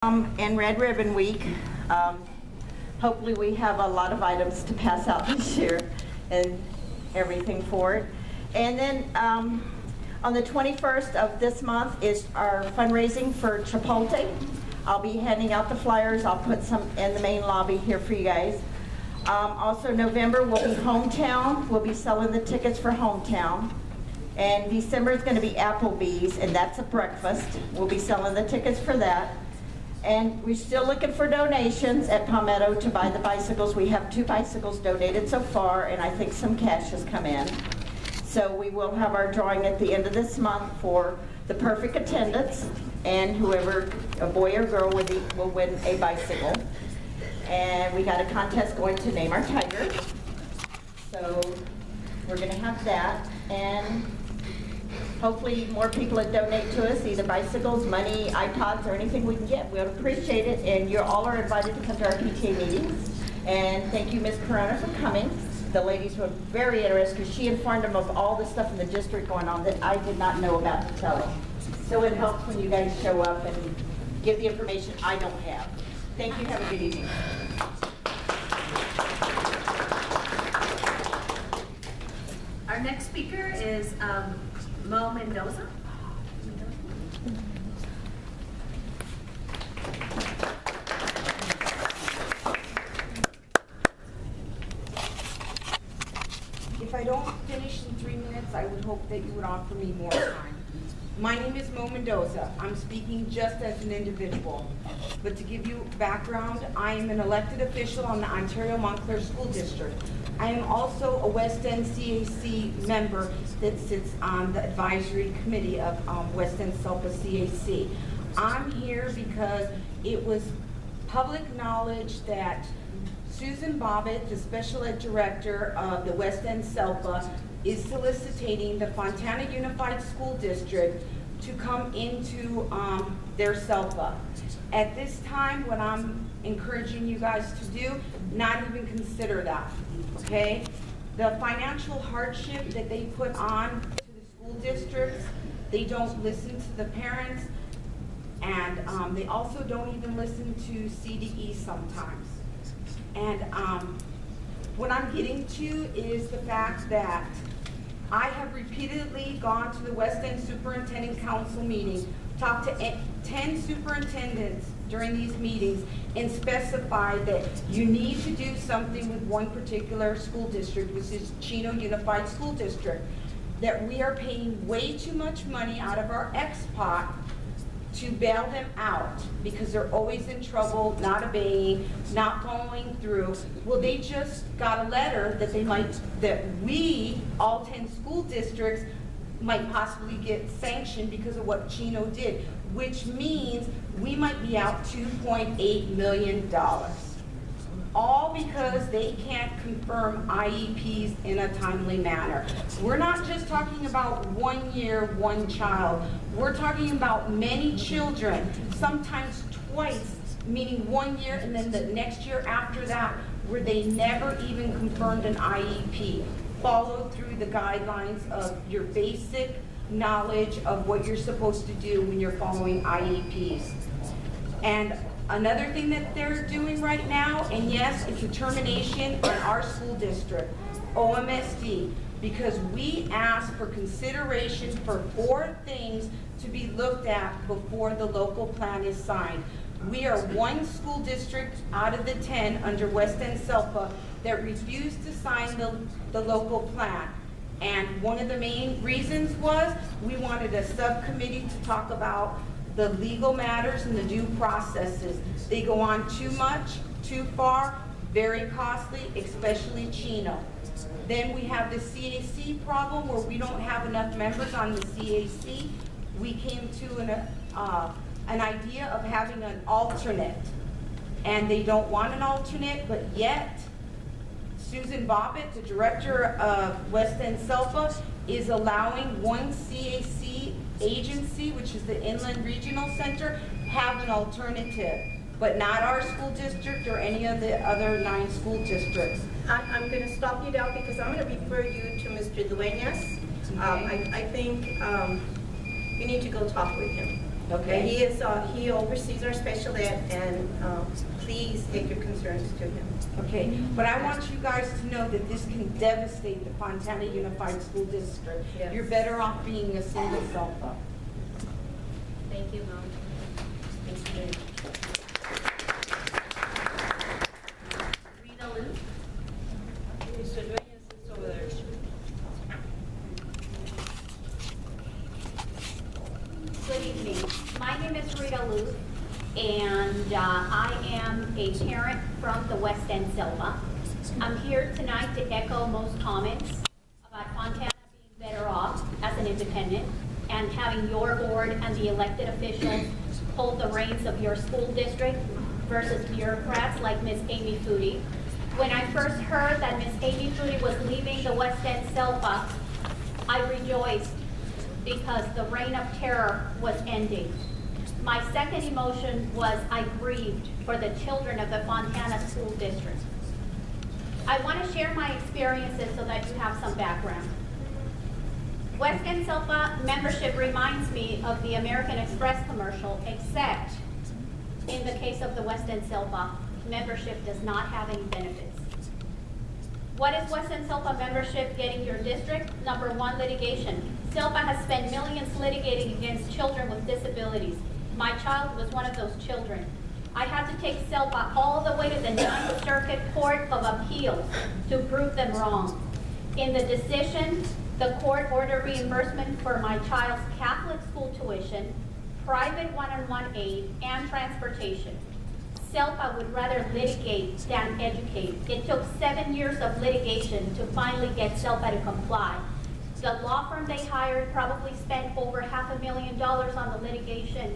And Red Ribbon Week. Hopefully we have a lot of items to pass out this year and everything for it. And then on the 21st of this month is our fundraising for Chipotle. I'll be handing out the flyers. I'll put some in the main lobby here for you guys. Also November will be Hometown. We'll be selling the tickets for Hometown. And December is going to be Applebee's, and that's a breakfast. We'll be selling the tickets for that. And we're still looking for donations at Palmetto to buy the bicycles. We have 2 bicycles donated so far, and I think some cash has come in. So we will have our drawing at the end of this month for the perfect attendance, and whoever, a boy or girl, will win a bicycle. And we got a contest going to name our tiger. So we're going to have that, and hopefully more people that donate to us, either bicycles, money, iPods, or anything we can get. We'll appreciate it, and you all are invited to come to our PTA meetings. And thank you, Ms. Corona, for coming. The ladies were very interested because she informed them of all the stuff in the district going on that I did not know about to tell them. So it helps when you guys show up and give the information I don't have. Thank you. Have a good evening. Our next speaker is Mo Mendoza. If I don't finish in 3 minutes, I would hope that you would offer me more time. My name is Mo Mendoza. I'm speaking just as an individual. But to give you background, I am an elected official on the Ontario Montclair School District. I am also a West End CAC member that sits on the advisory committee of West End SELPA CAC. I'm here because it was public knowledge that Susan Bobbitt, the special ed director of the West End SELPA, is soliciting the Fontana Unified School District to come into their SELPA. At this time, what I'm encouraging you guys to do, not even consider that, okay? The financial hardship that they put on to the school districts, they don't listen to the parents, and they also don't even listen to CDE sometimes. And what I'm getting to is the fact that I have repeatedly gone to the West End Superintendent Council meeting, talked to 10 superintendents during these meetings, and specified that you need to do something with one particular school district, which is Chino Unified School District, that we are paying way too much money out of our XPOT to bail them out because they're always in trouble, not obeying, not following through. Well, they just got a letter that that we, all 10 school districts, might possibly get sanctioned because of what Chino did, which means we might be out $2.8 million. All because they can't confirm IEPs in a timely manner. We're not just talking about 1 year, 1 child. We're talking about many children, sometimes twice, meaning 1 year and then the next year after that, where they never even confirmed an IEP. Follow through the guidelines of your basic knowledge of what you're supposed to do when you're following IEPs. And another thing that they're doing right now, and yes, it's a termination in our school district, OMSD, because we asked for consideration for 4 things to be looked at before the local plan is signed. We are 1 school district out of the 10 under West End SELPA that refused to sign the local plan. And one of the main reasons was we wanted a subcommittee to talk about the legal matters and the due processes. They go on too much, too far, very costly, especially Chino. Then we have the CAC problem where we don't have enough members on the CAC. We came to an idea of having an alternate, and they don't want an alternate, but yet Susan Bobbitt, the director of West End SELPA, is allowing 1 CAC agency, which is the Inland Regional Center, have an alternative, but not our school district or any of the other 9 school districts. I'm going to stop you now because I'm going to refer you to Mr. Duenas. Okay. I think you need to go talk with him. Okay. He oversees our special ed, and please take your concerns to him. Okay, but I want you guys to know that this can devastate the Fontana Unified School District. Yes. You're better off being a single SELPA. Thank you, Mom. Thank you. Rita Lou? Mr. Dueñas is over there. Good evening. My name is Rita Luth, and I am a parent from the West End Selva. I'm here tonight to echo most comments about Fontana being better off as an independent and having your board and the elected officials hold the reins of your school district versus bureaucrats like Ms. Amy Foodie. When I first heard that Ms. Amy Foodie was leaving the West End Selva, I rejoiced because the reign of terror was ending. My second emotion was I grieved for the children of the Fontana School District. I want to share my experiences so that you have some background. West End Selva membership reminds me of the American Express commercial, except in the case of the West End Selva, membership does not have any benefits. What is West End Selva membership getting your district? Number one, litigation. SELPA has spent millions litigating against children with disabilities. My child was one of those children. I had to take SELPA all the way to the Ninth Circuit Court of Appeals to prove them wrong. In the decision, the court ordered reimbursement for my child's Catholic school tuition, private one-on-one aid, and transportation. SELPA would rather litigate than educate. It took 7 years of litigation to finally get SELPA to comply. The law firm they hired probably spent over $500,000 on the litigation.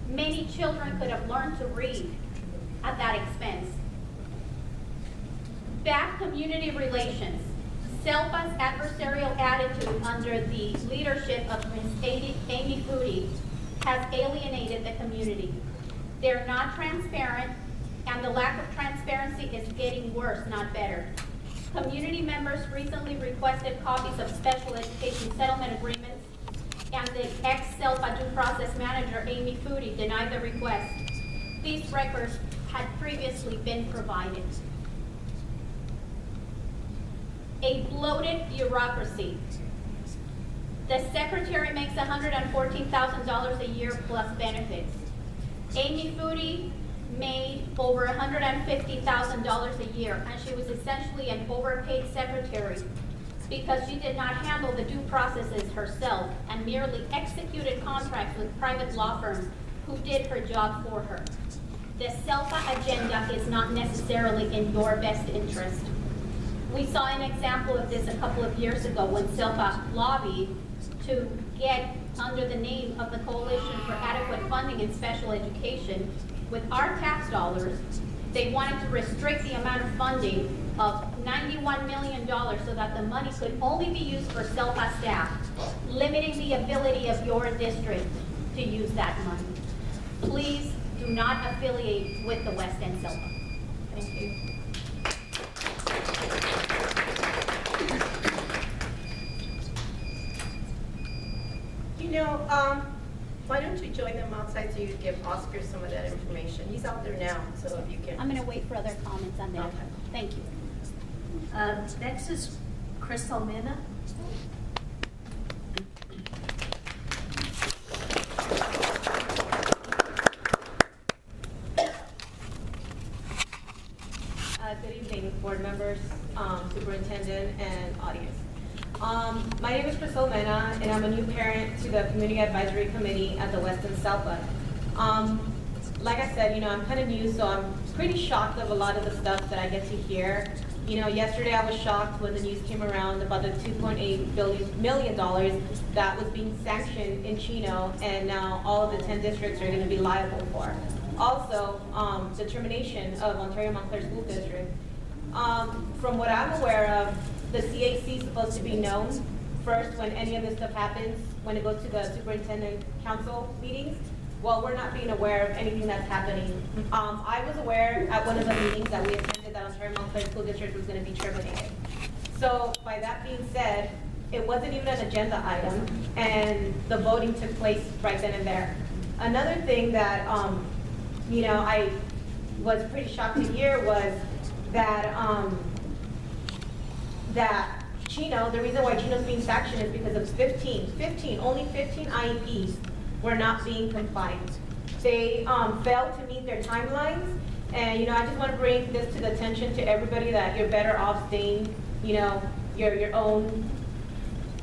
Many children could have learned to read at that expense. Bad community relations. SELPA's adversarial attitude under the leadership of Ms. Amy Foodie has alienated the community. They're not transparent, and the lack of transparency is getting worse, not better. Community members recently requested copies of special education settlement agreements, and the ex-SELPA due process manager, Amy Foodie, denied the request. These records had previously been provided. A bloated bureaucracy. The secretary makes $114,000 a year plus benefits. Amy Foodie made over $150,000 a year, and she was essentially an overpaid secretary because she did not handle the due processes herself and merely executed contracts with private law firms who did her job for her. The SELPA agenda is not necessarily in your best interest. We saw an example of this a couple of years ago when SELPA lobbied to get under the name of the Coalition for Adequate Funding in Special Education with our tax dollars. They wanted to restrict the amount of funding of $91 million so that the money could only be used for SELPA staff, limiting the ability of your district to use that money. Please do not affiliate with the West End SELPA. Thank you. You know, why don't you join them outside so you can give Oscar some of that information? He's out there now, so if you can. I'm going to wait for other comments on that. Okay. Thank you. Next is Crystal Mena. Good evening, board members, superintendent, and audience. My name is Priscilla Mena, and I'm a new parent to the Community Advisory Committee at the West End Selpa. Like I said, I'm kind of new, so I'm pretty shocked of a lot of the stuff that I get to hear. Yesterday I was shocked when the news came around about the $2.8 million that was being sanctioned in Chino, and now all of the 10 districts are going to be liable for. Also, the termination of Ontario Montclair School District. From what I'm aware of, the CAC is supposed to be known first when any of this stuff happens, when it goes to the superintendent council meetings. Well, we're not being aware of anything that's happening. I was aware at one of the meetings that we attended that Ontario Montclair School District was going to be terminated. So by that being said, it wasn't even an agenda item, and the voting took place right then and there. Another thing that, you know, I was pretty shocked to hear was that, that Chino, the reason why Chino's being sanctioned is because of only 15 IEPs were not being complied. They failed to meet their timelines, and you know, I just want to bring this to the attention to everybody that you're better off staying, you know, your own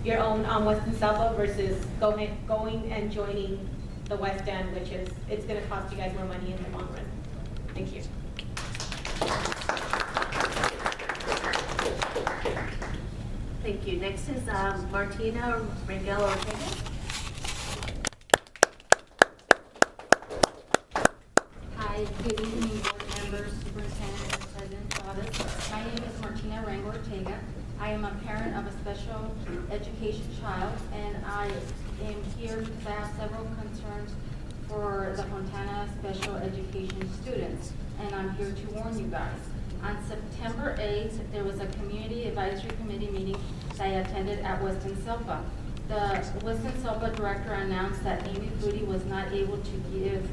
Western Salva versus going and joining the West End, which is, it's going to cost you guys more money in the long run. Thank you. Thank you. Next is Martina Rangel Ortega. Hi, good evening, board members, superintendent, President Chavez. My name is Martina Rangel Ortega. I am a parent of a special education child, and I am here because I have several concerns for the Fontana special education students, and I'm here to warn you guys. On September 8th, there was a community advisory committee meeting that I attended at Weston Silva. The Weston Silva director announced that Amy Foodie was not able to give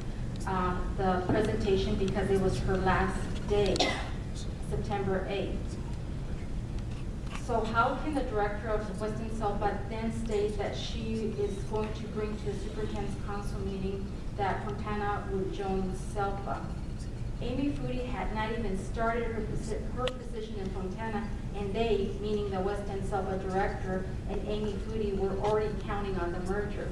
the presentation because it was her last day, September 8th. So how can the director of Weston Silva then state that she is going to bring to the superintendent's council meeting that Fontana would join Silva? Amy Foodie had not even started her position in Fontana, and they, meaning the Weston Silva director and Amy Foodie, were already counting on the merger.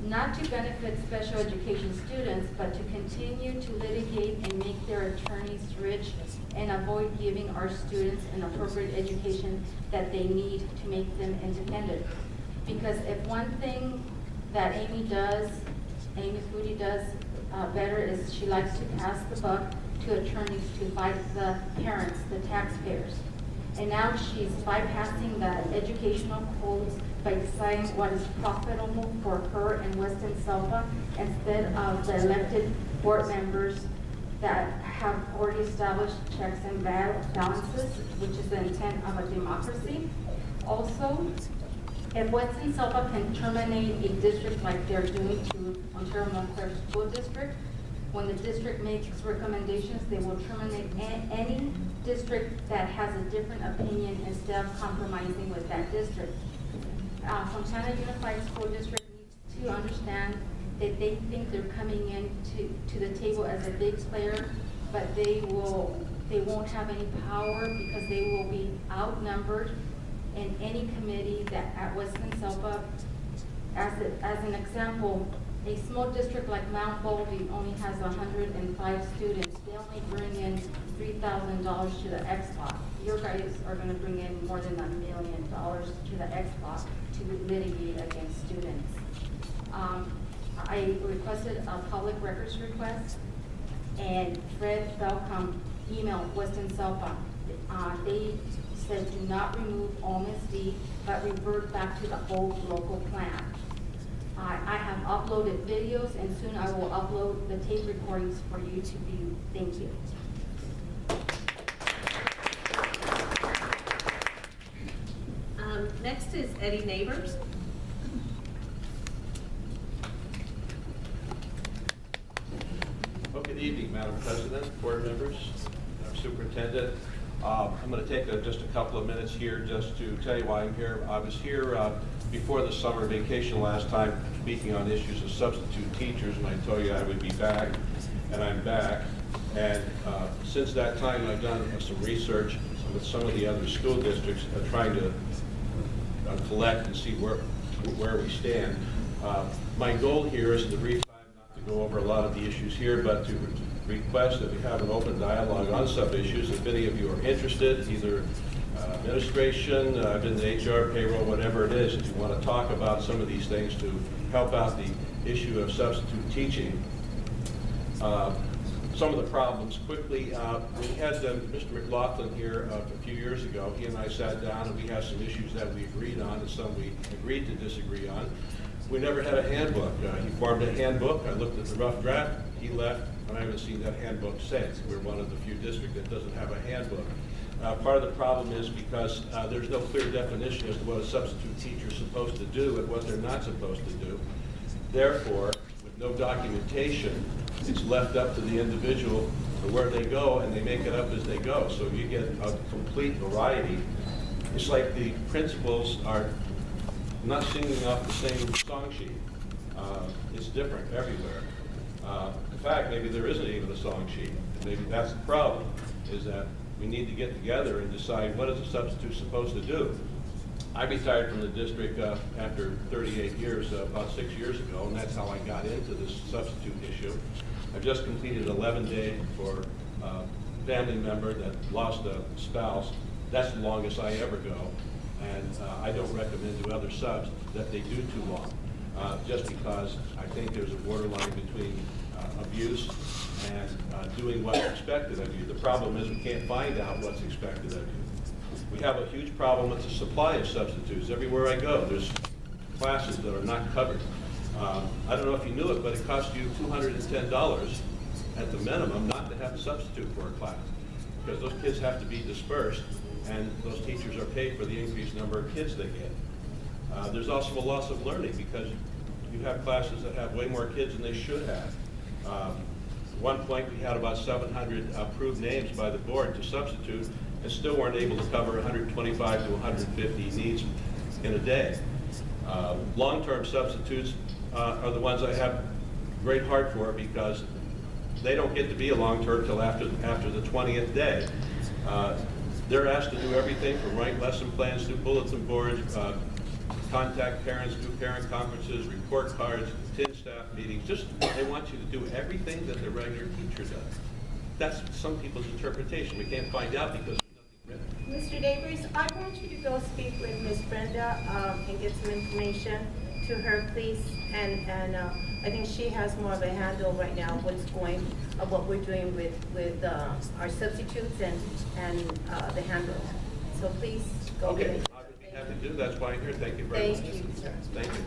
Not to benefit special education students, but to continue to litigate and make their attorneys rich and avoid giving our students an appropriate education that they need to make them independent. Because if one thing that Amy Foodie does better is she likes to pass the buck to attorneys to fight the parents, the taxpayers. And now she's bypassing the educational codes by deciding what is profitable for her and Weston Silva instead of the elected board members that have already established checks and balances, which is the intent of a democracy. Also, if Weston Silva can terminate a district like they're doing to Ontario Montclair School District, when the district makes recommendations, they will terminate any district that has a different opinion instead of compromising with that district. Fontana Unified School District needs to understand that they think they're coming in to the table as a big player, but they won't have any power because they will be outnumbered in any committee that at Weston Silva. As an example, a small district like Mount Baldy only has 105 students. They only bring in $3,000 to the X-Block. Your guys are going to bring in more than $1 million to the X-Block to litigate against students. I requested a public records request, and Fred Belcom emailed Weston Silva. They said do not remove Ole Miss D, but revert back to the old local plan. I have uploaded videos, and soon I will upload the tape recordings for you to view. Thank you. Next is Eddie Neighbors. Well, good evening, Madam President, board members, Superintendent. I'm going to take just a couple of minutes here just to tell you why I'm here. I was here before the summer vacation last time speaking on issues of substitute teachers, and I told you I would be back, and I'm back. And since that time, I've done some research with some of the other school districts trying to collect and see where we stand. My goal here is to brief time, not to go over a lot of the issues here, but to request that we have an open dialogue on some issues. If any of you are interested, either administration, I've been in HR, payroll, whatever it is, if you want to talk about some of these things to help out the issue of substitute teaching. Some of the problems quickly, we had Mr. McLaughlin here a few years ago. He and I sat down and we had some issues that we agreed on and some we agreed to disagree on. We never had a handbook. He formed a handbook. I looked at the rough draft. He left, and I haven't seen that handbook since. We're one of the few districts that doesn't have a handbook. Part of the problem is because there's no clear definition as to what a substitute teacher is supposed to do and what they're not supposed to do. Therefore, with no documentation. It's left up to the individual to where they go, and they make it up as they go. So you get a complete variety. It's like the principals are not singing off the same song sheet. It's different everywhere. In fact, maybe there isn't even a song sheet. Maybe that's the problem, is that we need to get together and decide what is a substitute supposed to do. I retired from the district after 38 years, about 6 years ago, and that's how I got into this substitute issue. I've just completed 11 days for a family member that lost a spouse. That's the longest I ever go, and I don't recommend to other subs that they do too long, just because I think there's a borderline between abuse and doing what's expected of you. The problem is we can't find out what's expected of you. We have a huge problem with the supply of substitutes. Everywhere I go, there's classes that are not covered. I don't know if you knew it, but it costs you $210 at the minimum not to have a substitute for a class, because those kids have to be dispersed, and those teachers are paid for the increased number of kids they get. There's also a loss of learning, because you have classes that have way more kids than they should have. At one point, we had about 700 approved names by the board to substitute, and still weren't able to cover 125 to 150 needs in a day. Long-term substitutes are the ones I have great heart for, because they don't get to be a long-term till after the 20th day. They're asked to do everything from write lesson plans, do bulletin boards, contact parents, do parent conferences, report cards, attend staff meetings. Just, they want you to do everything that the regular teacher does. That's some people's interpretation. We can't find out because there's nothing written. Mr. Davies, I want you to go speak with Ms. Brenda and get some information to her, please. And I think she has more of a handle right now of what we're doing with our substitutes and the handle. So please go. Okay, I would be happy to do. That's why I'm here. Thank you very much. Thank you, sir. Thank you.